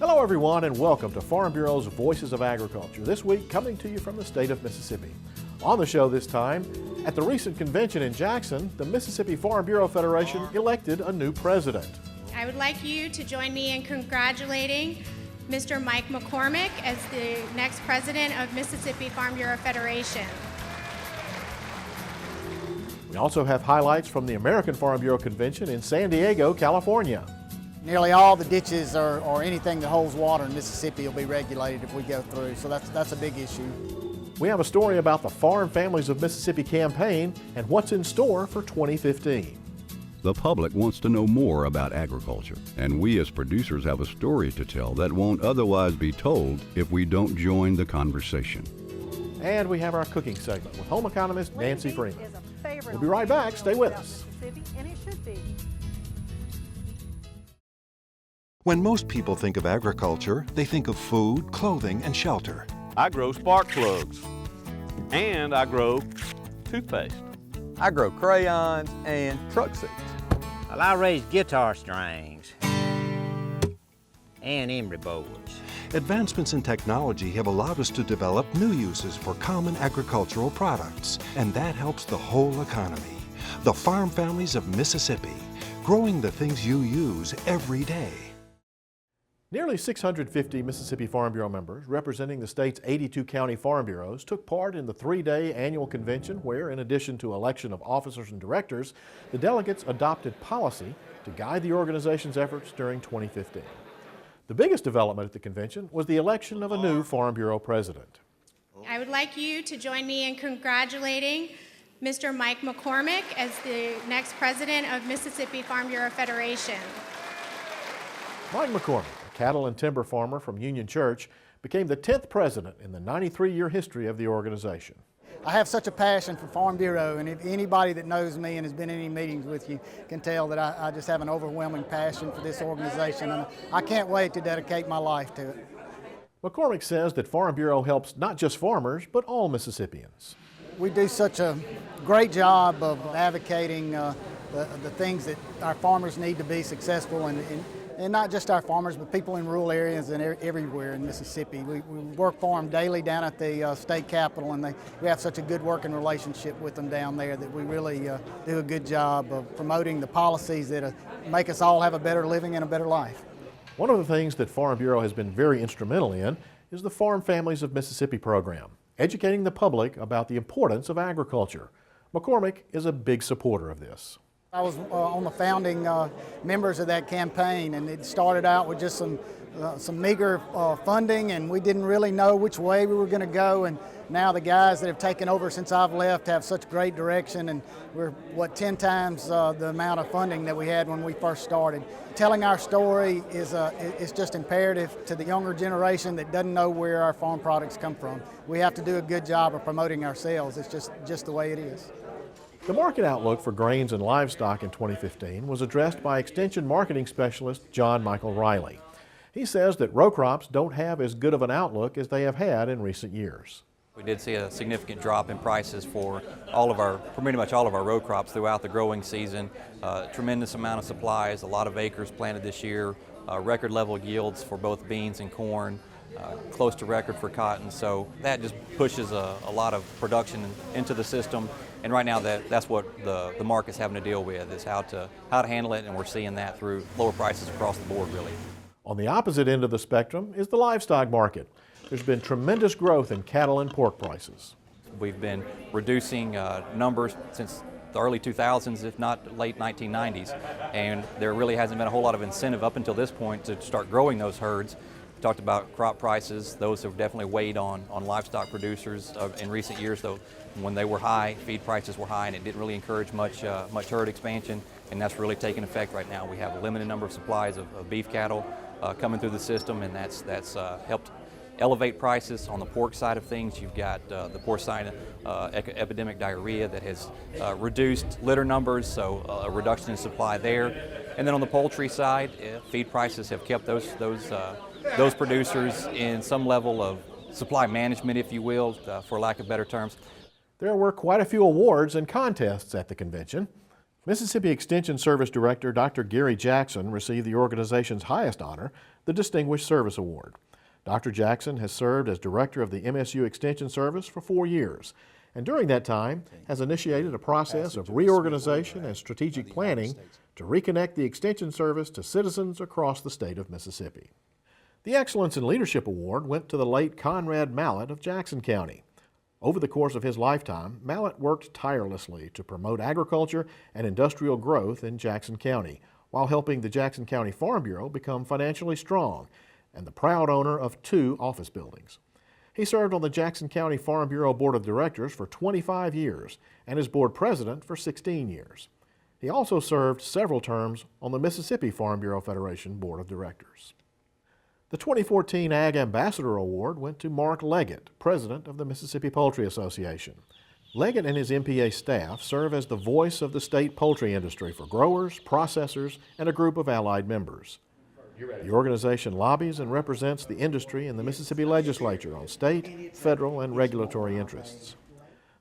Hello everyone and welcome to Farm Bureau's Voices of Agriculture. This week coming to you from the state of Mississippi. On the show this time, at the recent convention in Jackson, the Mississippi Farm Bureau Federation elected a new president. I would like you to join me in congratulating Mr. Mike McCormick as the next president of Mississippi Farm Bureau Federation. We also have highlights from the American Farm Bureau Convention in San Diego, California. Nearly all the ditches or anything that holds water in Mississippi will be regulated if we go through, so that's a big issue. We have a story about the Farm Families of Mississippi campaign and what's in store for 2015. The public wants to know more about agriculture, and we as producers have a story to tell that won't otherwise be told if we don't join the conversation. And we have our cooking segment with home economist Nancy Freeman. We'll be right back. Stay with us. When most people think of agriculture, they think of food, clothing, and shelter. I grow spark plugs, and I grow toothpaste. I grow crayons and truck seats. Well, I raise guitar strings and emery boards. Advancements in technology have allowed us to develop new uses for common agricultural products, and that helps the whole economy. The Farm Families of Mississippi, growing the things you use every day. Nearly 650 Mississippi Farm Bureau members representing the state's 82 county farm bureaus took part in the three-day annual convention where, in addition to election of officers and directors, the delegates adopted policy to guide the organization's efforts during 2015. The biggest development at the convention was the election of a new Farm Bureau president. I would like you to join me in congratulating Mr. Mike McCormick as the next president of Mississippi Farm Bureau Federation. Mike McCormick, a cattle and timber farmer from Union Church, became the 10th president in the 93-year history of the organization. I have such a passion for Farm Bureau, and if anybody that knows me and has been in any meetings with you can tell that I just have an overwhelming passion for this organization, and I can't wait to dedicate my life to it. McCormick says that Farm Bureau helps not just farmers, but all Mississippians. We do such a great job of advocating the things that our farmers need to be successful, and not just our farmers, but people in rural areas and everywhere in Mississippi. We work for them daily down at the state capitol, and we have such a good working relationship with them down there that we really do a good job of promoting the policies that make us all have a better living and a better life. One of the things that Farm Bureau has been very instrumental in is the Farm Families of Mississippi program, educating the public about the importance of agriculture. McCormick is a big supporter of this. I was on the founding members of that campaign, and it started out with just some meager funding, and we didn't really know which way we were going to go. And now the guys that have taken over since I've left have such great direction, and we're 10 times the amount of funding that we had when we first started. Telling our story is just imperative to the younger generation that doesn't know where our farm products come from. We have to do a good job of promoting ourselves. It's just the way it is. The market outlook for grains and livestock in 2015 was addressed by Extension Marketing Specialist John Michael Riley. He says that row crops don't have as good of an outlook as they have had in recent years. We did see a significant drop in prices for pretty much all of our row crops throughout the growing season. Tremendous amount of supplies, a lot of acres planted this year, record level yields for both beans and corn. Close to record for cotton, so that just pushes a lot of production into the system. And right now that's what the market's having to deal with, is how to handle it, and we're seeing that through lower prices across the board, really. On the opposite end of the spectrum is the livestock market. There's been tremendous growth in cattle and pork prices. We've been reducing numbers since the early 2000s, if not late 1990s, and there really hasn't been a whole lot of incentive up until this point to start growing those herds. We talked about crop prices. Those have definitely weighed on livestock producers in recent years, though. When they were high, feed prices were high, and it didn't really encourage much herd expansion, and that's really taking effect right now. We have a limited number of supplies of beef cattle coming through the system, and that's helped elevate prices. On the pork side of things, you've got the porcine epidemic diarrhea that has reduced litter numbers, so a reduction in supply there. And then on the poultry side, feed prices have kept those producers in some level of supply management, if you will, for lack of better terms. There were quite a few awards and contests at the convention. Mississippi Extension Service Director Dr. Gary Jackson received the organization's highest honor, the Distinguished Service Award. Dr. Jackson has served as director of the MSU Extension Service for 4 years, and during that time has initiated a process of reorganization and strategic planning to reconnect the Extension Service to citizens across the state of Mississippi. The Excellence in Leadership Award went to the late Conrad Mallett of Jackson County. Over the course of his lifetime, Mallett worked tirelessly to promote agriculture and industrial growth in Jackson County, while helping the Jackson County Farm Bureau become financially strong and the proud owner of 2 office buildings. He served on the Jackson County Farm Bureau Board of Directors for 25 years and as board president for 16 years. He also served several terms on the Mississippi Farm Bureau Federation Board of Directors. The 2014 Ag Ambassador Award went to Mark Leggett, president of the Mississippi Poultry Association. Leggett and his MPA staff serve as the voice of the state poultry industry for growers, processors, and a group of allied members. The organization lobbies and represents the industry in the Mississippi legislature on state, federal, and regulatory interests.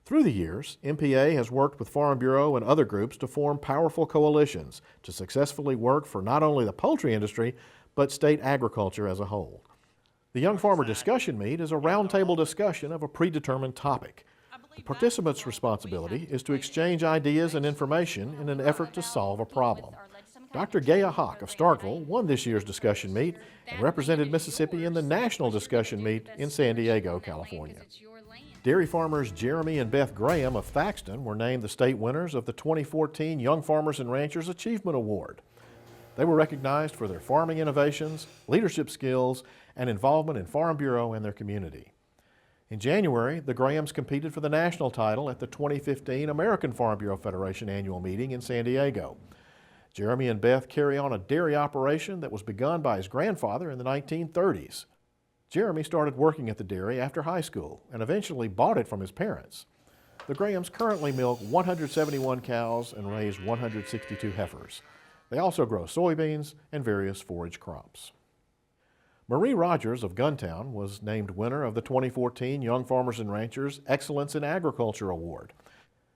Through the years, MPA has worked with Farm Bureau and other groups to form powerful coalitions to successfully work for not only the poultry industry, but state agriculture as a whole. The Young Farmer Discussion Meet is a roundtable discussion of a predetermined topic. The participants' responsibility is to exchange ideas and information in an effort to solve a problem. Dr. Gaya Hawk of Starkville won this year's discussion meet and represented Mississippi in the national discussion meet in San Diego, California. Dairy farmers Jeremy and Beth Graham of Thaxton were named the state winners of the 2014 Young Farmers and Ranchers Achievement Award. They were recognized for their farming innovations, leadership skills, and involvement in Farm Bureau and their community. In January, the Grahams competed for the national title at the 2015 American Farm Bureau Federation annual meeting in San Diego. Jeremy and Beth carry on a dairy operation that was begun by his grandfather in the 1930s. Jeremy started working at the dairy after high school and eventually bought it from his parents. The Grahams currently milk 171 cows and raise 162 heifers. They also grow soybeans and various forage crops. Marie Rogers of Guntown was named winner of the 2014 Young Farmers and Ranchers Excellence in Agriculture Award.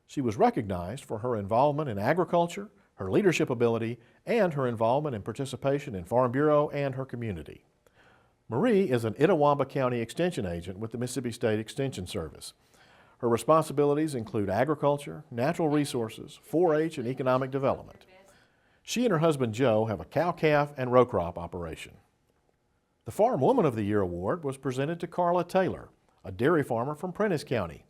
She was recognized for her involvement in agriculture, her leadership ability, and her involvement and participation in Farm Bureau and her community. Marie is an Itawamba County Extension agent with the Mississippi State Extension Service. Her responsibilities include agriculture, natural resources, 4-H, and economic development. She and her husband Joe have a cow-calf and row crop operation. The Farm Woman of the Year award was presented to Carla Taylor, a dairy farmer from Prentiss County.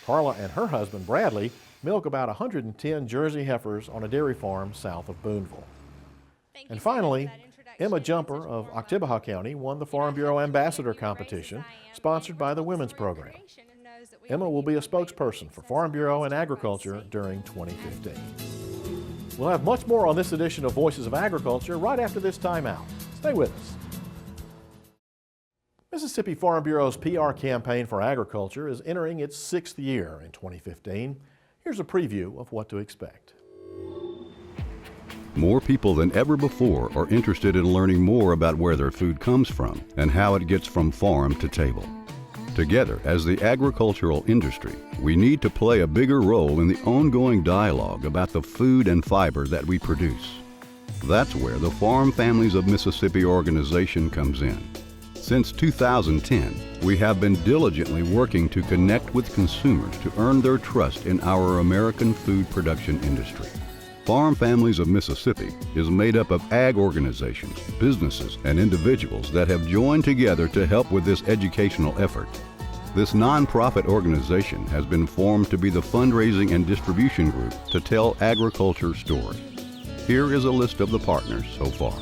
Carla and her husband Bradley milk about 110 Jersey heifers on a dairy farm south of Booneville. And finally, Emma Jumper of Oktibbeha County won the Farm Bureau Ambassador Competition, sponsored by the Women's Program. Emma will be a spokesperson for Farm Bureau and Agriculture during 2015. We'll have much more on this edition of Voices of Agriculture right after this timeout. Stay with us. Mississippi Farm Bureau's PR campaign for agriculture is entering its 6th year in 2015. Here's a preview of what to expect. More people than ever before are interested in learning more about where their food comes from and how it gets from farm to table. Together, as the agricultural industry, we need to play a bigger role in the ongoing dialogue about the food and fiber that we produce. That's where the Farm Families of Mississippi organization comes in. Since 2010, we have been diligently working to connect with consumers to earn their trust in our American food production industry. Farm Families of Mississippi is made up of ag organizations, businesses, and individuals that have joined together to help with this educational effort. This nonprofit organization has been formed to be the fundraising and distribution group to tell agriculture stories. Here is a list of the partners so far.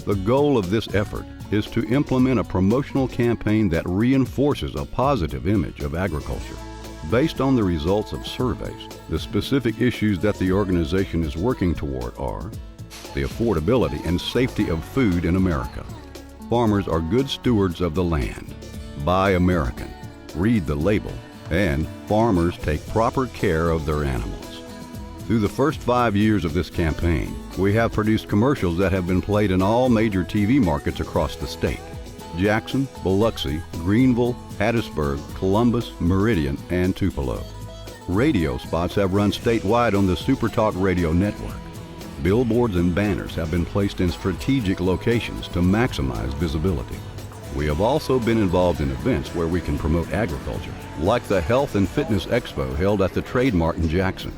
The goal of this effort is to implement a promotional campaign that reinforces a positive image of agriculture. Based on the results of surveys, the specific issues that the organization is working toward are the affordability and safety of food in America. Farmers are good stewards of the land. Buy American. Read the label. And farmers take proper care of their animals. Through the first 5 years of this campaign, we have produced commercials that have been played in all major TV markets across the state: Jackson, Biloxi, Greenville, Hattiesburg, Columbus, Meridian, and Tupelo. Radio spots have run statewide on the SuperTalk Radio network. Billboards and banners have been placed in strategic locations to maximize visibility. We have also been involved in events where we can promote agriculture, like the Health and Fitness Expo held at the Trade Mart in Jackson,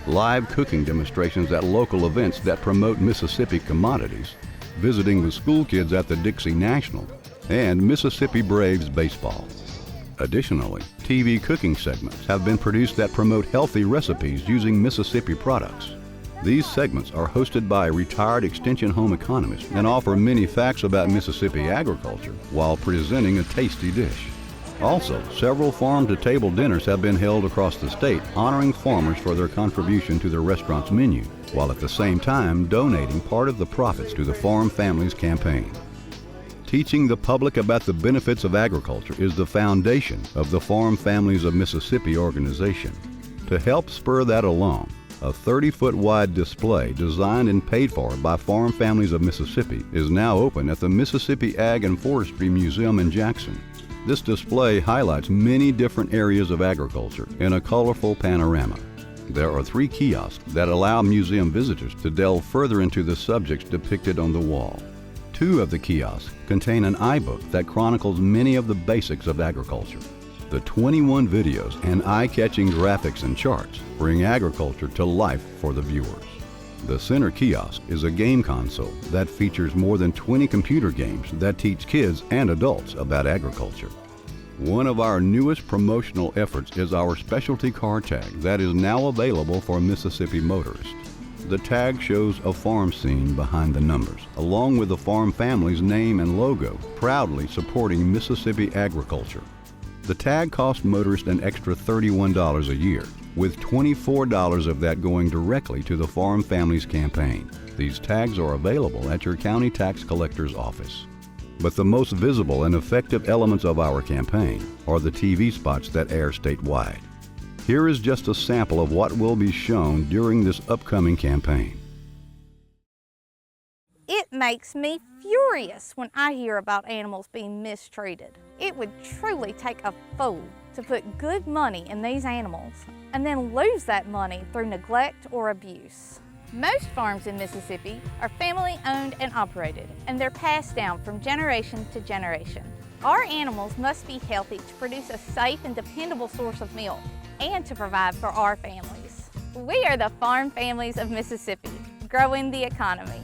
live cooking demonstrations at local events that promote Mississippi commodities, visiting with school kids at the Dixie National, and Mississippi Braves baseball. Additionally, TV cooking segments have been produced that promote healthy recipes using Mississippi products. These segments are hosted by retired extension home economists and offer many facts about Mississippi agriculture while presenting a tasty dish. Also, several farm-to-table dinners have been held across the state honoring farmers for their contribution to their restaurant's menu, while at the same time donating part of the profits to the Farm Families campaign. Teaching the public about the benefits of agriculture is the foundation of the Farm Families of Mississippi organization. To help spur that along, a 30-foot wide display designed and paid for by Farm Families of Mississippi is now open at the Mississippi Ag and Forestry Museum in Jackson. This display highlights many different areas of agriculture in a colorful panorama. There are 3 kiosks that allow museum visitors to delve further into the subjects depicted on the wall. 2 of the kiosks contain an iBook that chronicles many of the basics of agriculture. The 21 videos and eye-catching graphics and charts bring agriculture to life for the viewers. The center kiosk is a game console that features more than 20 computer games that teach kids and adults about agriculture. One of our newest promotional efforts is our specialty car tag that is now available for Mississippi motorists. The tag shows a farm scene behind the numbers, along with the Farm Family's name and logo, proudly supporting Mississippi agriculture. The tag costs motorists an extra $31 a year, with $24 of that going directly to the Farm Families campaign. These tags are available at your county tax collector's office. But the most visible and effective elements of our campaign are the TV spots that air statewide. Here is just a sample of what will be shown during this upcoming campaign. It makes me furious when I hear about animals being mistreated. It would truly take a fool to put good money in these animals and then lose that money through neglect or abuse. Most farms in Mississippi are family owned and operated, and they're passed down from generation to generation. Our animals must be healthy to produce a safe and dependable source of milk and to provide for our families. We are the Farm Families of Mississippi, growing the economy.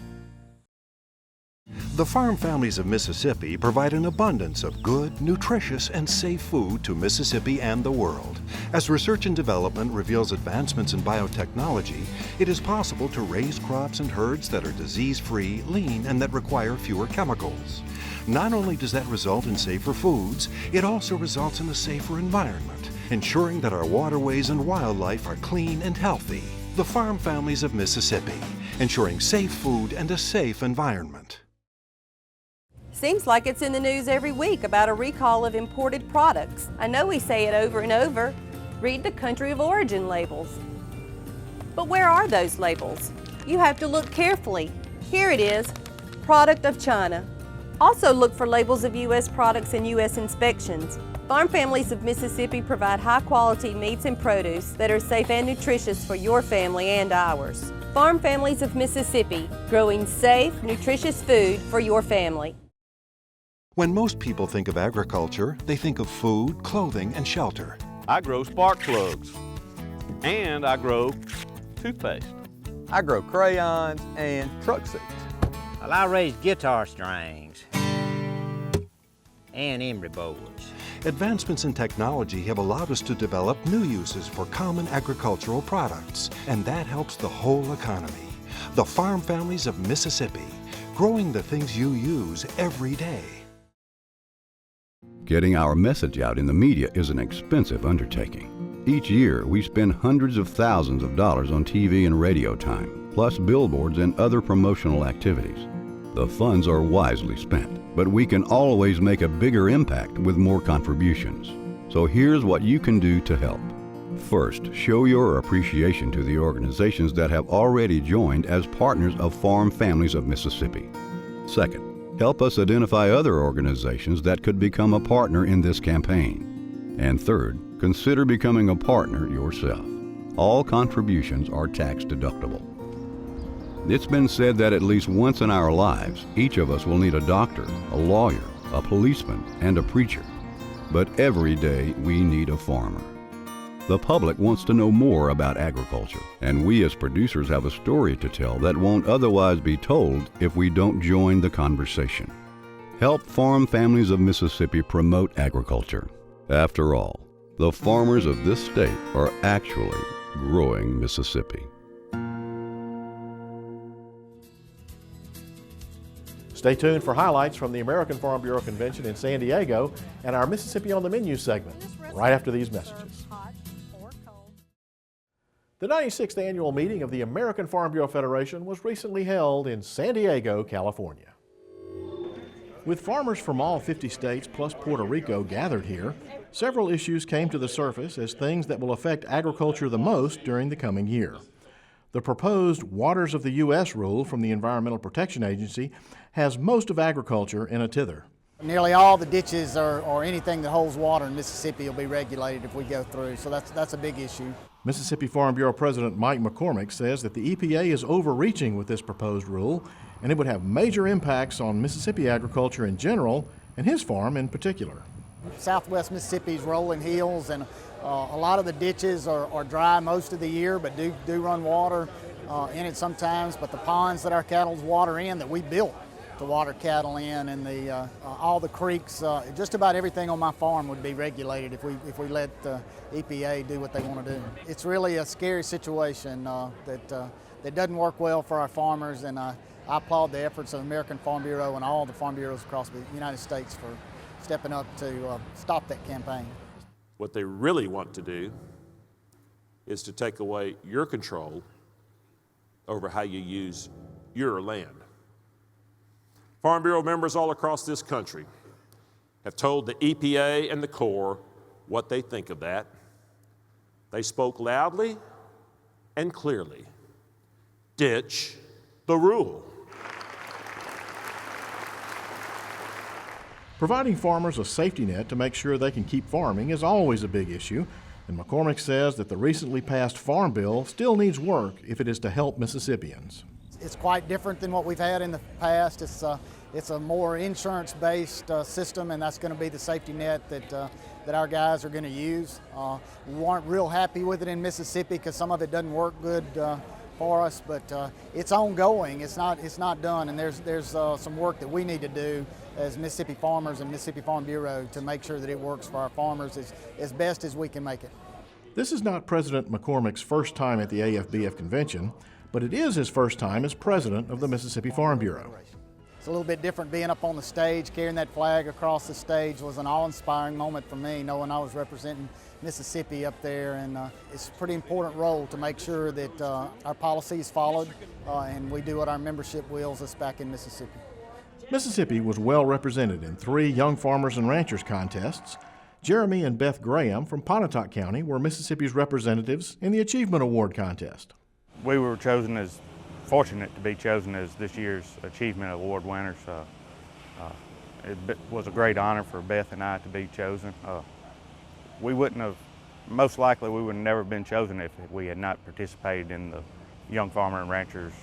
The Farm Families of Mississippi provide an abundance of good, nutritious, and safe food to Mississippi and the world. As research and development reveals advancements in biotechnology, it is possible to raise crops and herds that are disease-free, lean, and that require fewer chemicals. Not only does that result in safer foods, it also results in a safer environment, ensuring that our waterways and wildlife are clean and healthy. The Farm Families of Mississippi, ensuring safe food and a safe environment. Seems like it's in the news every week about a recall of imported products. I know we say it over and over. Read the country of origin labels. But where are those labels? You have to look carefully. Here it is, product of China. Also look for labels of U.S. products and U.S. inspections. Farm Families of Mississippi provide high-quality meats and produce that are safe and nutritious for your family and ours. Farm Families of Mississippi, growing safe, nutritious food for your family. When most people think of agriculture, they think of food, clothing, and shelter. I grow spark plugs, and I grow toothpaste. I grow crayons and truck seats. Well, I raise guitar strings and emery boards. Advancements in technology have allowed us to develop new uses for common agricultural products, and that helps the whole economy. The Farm Families of Mississippi, growing the things you use every day. Getting our message out in the media is an expensive undertaking. Each year, we spend hundreds of thousands of dollars on TV and radio time, plus billboards and other promotional activities. The funds are wisely spent, but we can always make a bigger impact with more contributions. So here's what you can do to help. First, show your appreciation to the organizations that have already joined as partners of Farm Families of Mississippi. Second, help us identify other organizations that could become a partner in this campaign. And third, consider becoming a partner yourself. All contributions are tax deductible. It's been said that at least once in our lives, each of us will need a doctor, a lawyer, a policeman, and a preacher. But every day we need a farmer. The public wants to know more about agriculture, and we as producers have a story to tell that won't otherwise be told if we don't join the conversation. Help Farm Families of Mississippi promote agriculture. After all, the farmers of this state are actually growing Mississippi. Stay tuned for highlights from the American Farm Bureau Convention in San Diego and our Mississippi on the Menu segment right after these messages. The 96th annual meeting of the American Farm Bureau Federation was recently held in San Diego, California. With farmers from all 50 states plus Puerto Rico gathered here, several issues came to the surface as things that will affect agriculture the most during the coming year. The proposed Waters of the U.S. rule from the Environmental Protection Agency has most of agriculture in a tither. Nearly all the ditches or anything that holds water in Mississippi will be regulated if we go through, so that's a big issue. Mississippi Farm Bureau President Mike McCormick says that the EPA is overreaching with this proposed rule, and it would have major impacts on Mississippi agriculture in general and his farm in particular. Southwest Mississippi's rolling hills, and a lot of the ditches are dry most of the year, but do run water in it sometimes. But the ponds that our cattle's water in, that we built to water cattle in, and all the creeks, just about everything on my farm would be regulated if we let EPA do what they want to do. It's really a scary situation that doesn't work well for our farmers, and I applaud the efforts of the American Farm Bureau and all the farm bureaus across the United States for stepping up to stop that campaign. What they really want to do is to take away your control over how you use your land. Farm Bureau members all across this country have told the EPA and the Corps what they think of that. They spoke loudly and clearly. Ditch the rule. Providing farmers a safety net to make sure they can keep farming is always a big issue, and McCormick says that the recently passed Farm Bill still needs work if it is to help Mississippians. It's quite different than what we've had in the past. It's a more insurance-based system, and that's going to be the safety net that our guys are going to use. We weren't real happy with it in Mississippi because some of it doesn't work good for us, but it's ongoing. It's not done, and there's some work that we need to do as Mississippi farmers and Mississippi Farm Bureau to make sure that it works for our farmers as best as we can make it. This is not President McCormick's first time at the AFBF convention, but it is his first time as president of the Mississippi Farm Bureau. It's a little bit different being up on the stage. Carrying that flag across the stage was an awe-inspiring moment for me, knowing I was representing Mississippi up there, and it's a pretty important role to make sure that our policy is followed and we do what our membership wills us back in Mississippi. Mississippi was well represented in 3 Young Farmers and Ranchers contests. Jeremy and Beth Graham from Pontotoc County were Mississippi's representatives in the Achievement Award contest. We were fortunate to be chosen as this year's Achievement Award winners. It was a great honor for Beth and I to be chosen. We wouldn't have, most likely we would have never been chosen if we had not participated in the Young Farmer and Ranchers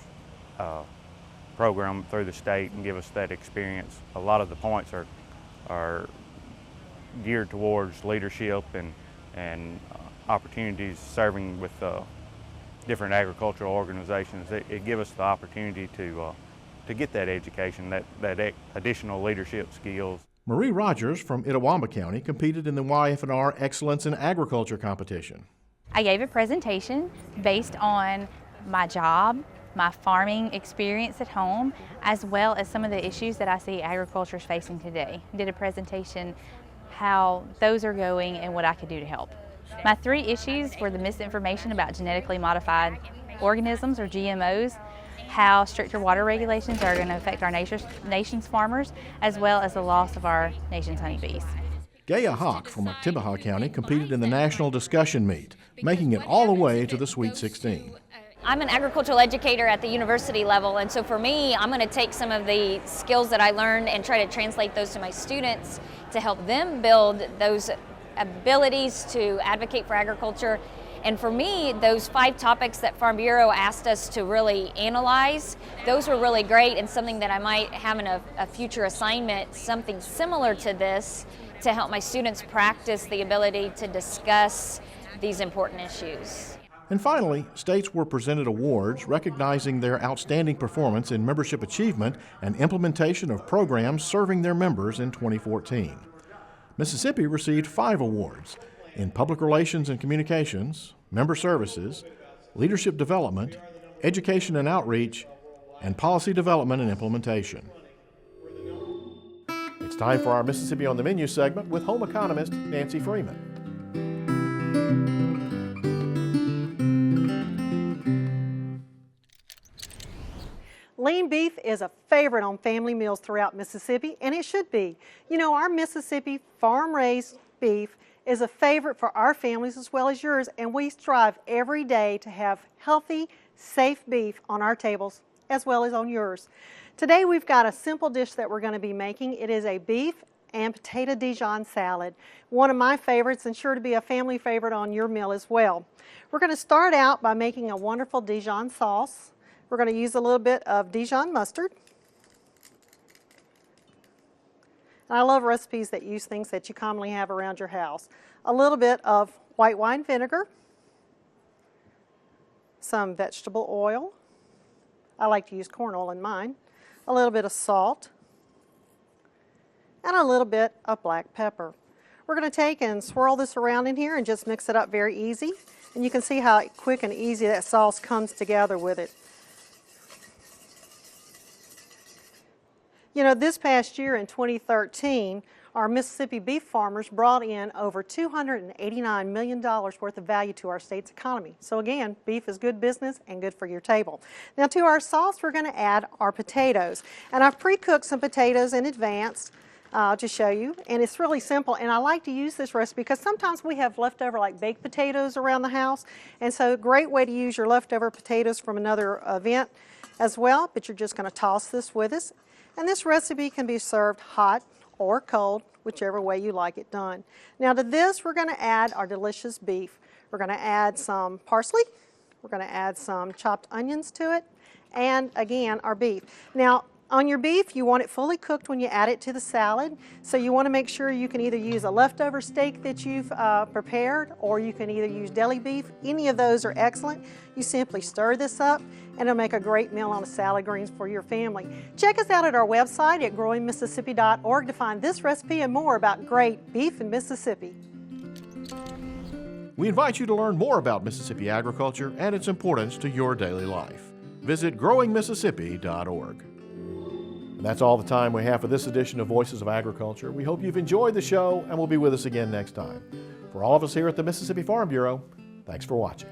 program through the state and give us that experience. A lot of the points are geared towards leadership and opportunities serving with different agricultural organizations. It gives us the opportunity to get that education, that additional leadership skills. Marie Rogers from Itawamba County competed in the YF&R Excellence in Agriculture competition. I gave a presentation based on my job, my farming experience at home, as well as some of the issues that I see agriculture is facing today. I did a presentation how those are going and what I could do to help. My 3 issues were the misinformation about genetically modified organisms or GMOs, how stricter water regulations are going to affect our nation's farmers, as well as the loss of our nation's honeybees. Gaya Hawk from Oktibbeha County competed in the national discussion meet, making it all the way to the Sweet 16. I'm an agricultural educator at the university level, and so for me, I'm going to take some of the skills that I learned and try to translate those to my students to help them build those abilities to advocate for agriculture. And for me, those 5 topics that Farm Bureau asked us to really analyze, those were really great, and something that I might have in a future assignment, something similar to this, to help my students practice the ability to discuss these important issues. And finally, states were presented awards recognizing their outstanding performance in membership achievement and implementation of programs serving their members in 2014. Mississippi received 5 awards in Public Relations and Communications, Member Services, Leadership Development, Education and Outreach, and Policy Development and Implementation. It's time for our Mississippi on the Menu segment with home economist Nancy Freeman. Lean beef is a favorite on family meals throughout Mississippi, and it should be. You know, our Mississippi farm-raised beef is a favorite for our families as well as yours, and we strive every day to have healthy, safe beef on our tables as well as on yours. Today we've got a simple dish that we're going to be making. It is a beef and potato Dijon salad, one of my favorites and sure to be a family favorite on your meal as well. We're going to start out by making a wonderful Dijon sauce. We're going to use a little bit of Dijon mustard. And I love recipes that use things that you commonly have around your house. A little bit of white wine vinegar, some vegetable oil. I like to use corn oil in mine. A little bit of salt, and a little bit of black pepper. We're going to take and swirl this around in here and just mix it up very easy. And you can see how quick and easy that sauce comes together with it. You know, this past year in 2013, our Mississippi beef farmers brought in over $289 million worth of value to our state's economy. So again, beef is good business and good for your table. Now to our sauce, we're going to add our potatoes. And I've pre-cooked some potatoes in advance to show you. And it's really simple. And I like to use this recipe because sometimes we have leftover like baked potatoes around the house. And so a great way to use your leftover potatoes from another event as well. But you're just going to toss this with us. And this recipe can be served hot or cold, whichever way you like it done. Now to this, we're going to add our delicious beef. We're going to add some parsley. We're going to add some chopped onions to it. And again, our beef. Now, on your beef, you want it fully cooked when you add it to the salad. So you want to make sure you can either use a leftover steak that you've prepared, or you can either use deli beef. Any of those are excellent. You simply stir this up, and it'll make a great meal on the salad greens for your family. Check us out at our website at growingmississippi.org to find this recipe and more about great beef in Mississippi. We invite you to learn more about Mississippi agriculture and its importance to your daily life. Visit growingmississippi.org. And that's all the time we have for this edition of Voices of Agriculture. We hope you've enjoyed the show and will be with us again next time. For all of us here at the Mississippi Farm Bureau, thanks for watching.